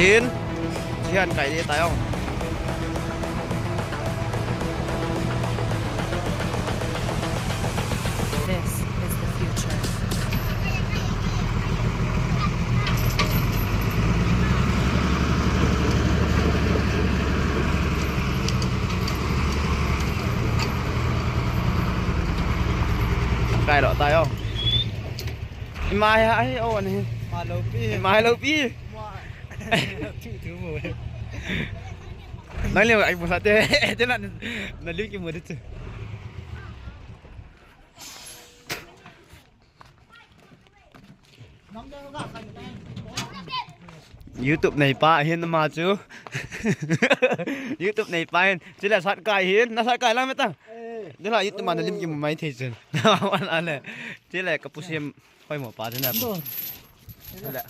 จีนเชียนไก่ดีตายอ่ะไก่ดอกตายอ่ะมาไอ้โอ้นี่มาโลปี้ มาlâu pi thứ mùi nói liều anh một sao thế là liều cái mùi đấy chứ YouTube này pa hiên mà chứ YouTube này pa hiên chỉ là sát cài hiên nó sát cài lắm ta thế là YouTube mà nó liều cái mùi máy thì chứ anh này chỉ là cái pushim quay một pa thế nào thế là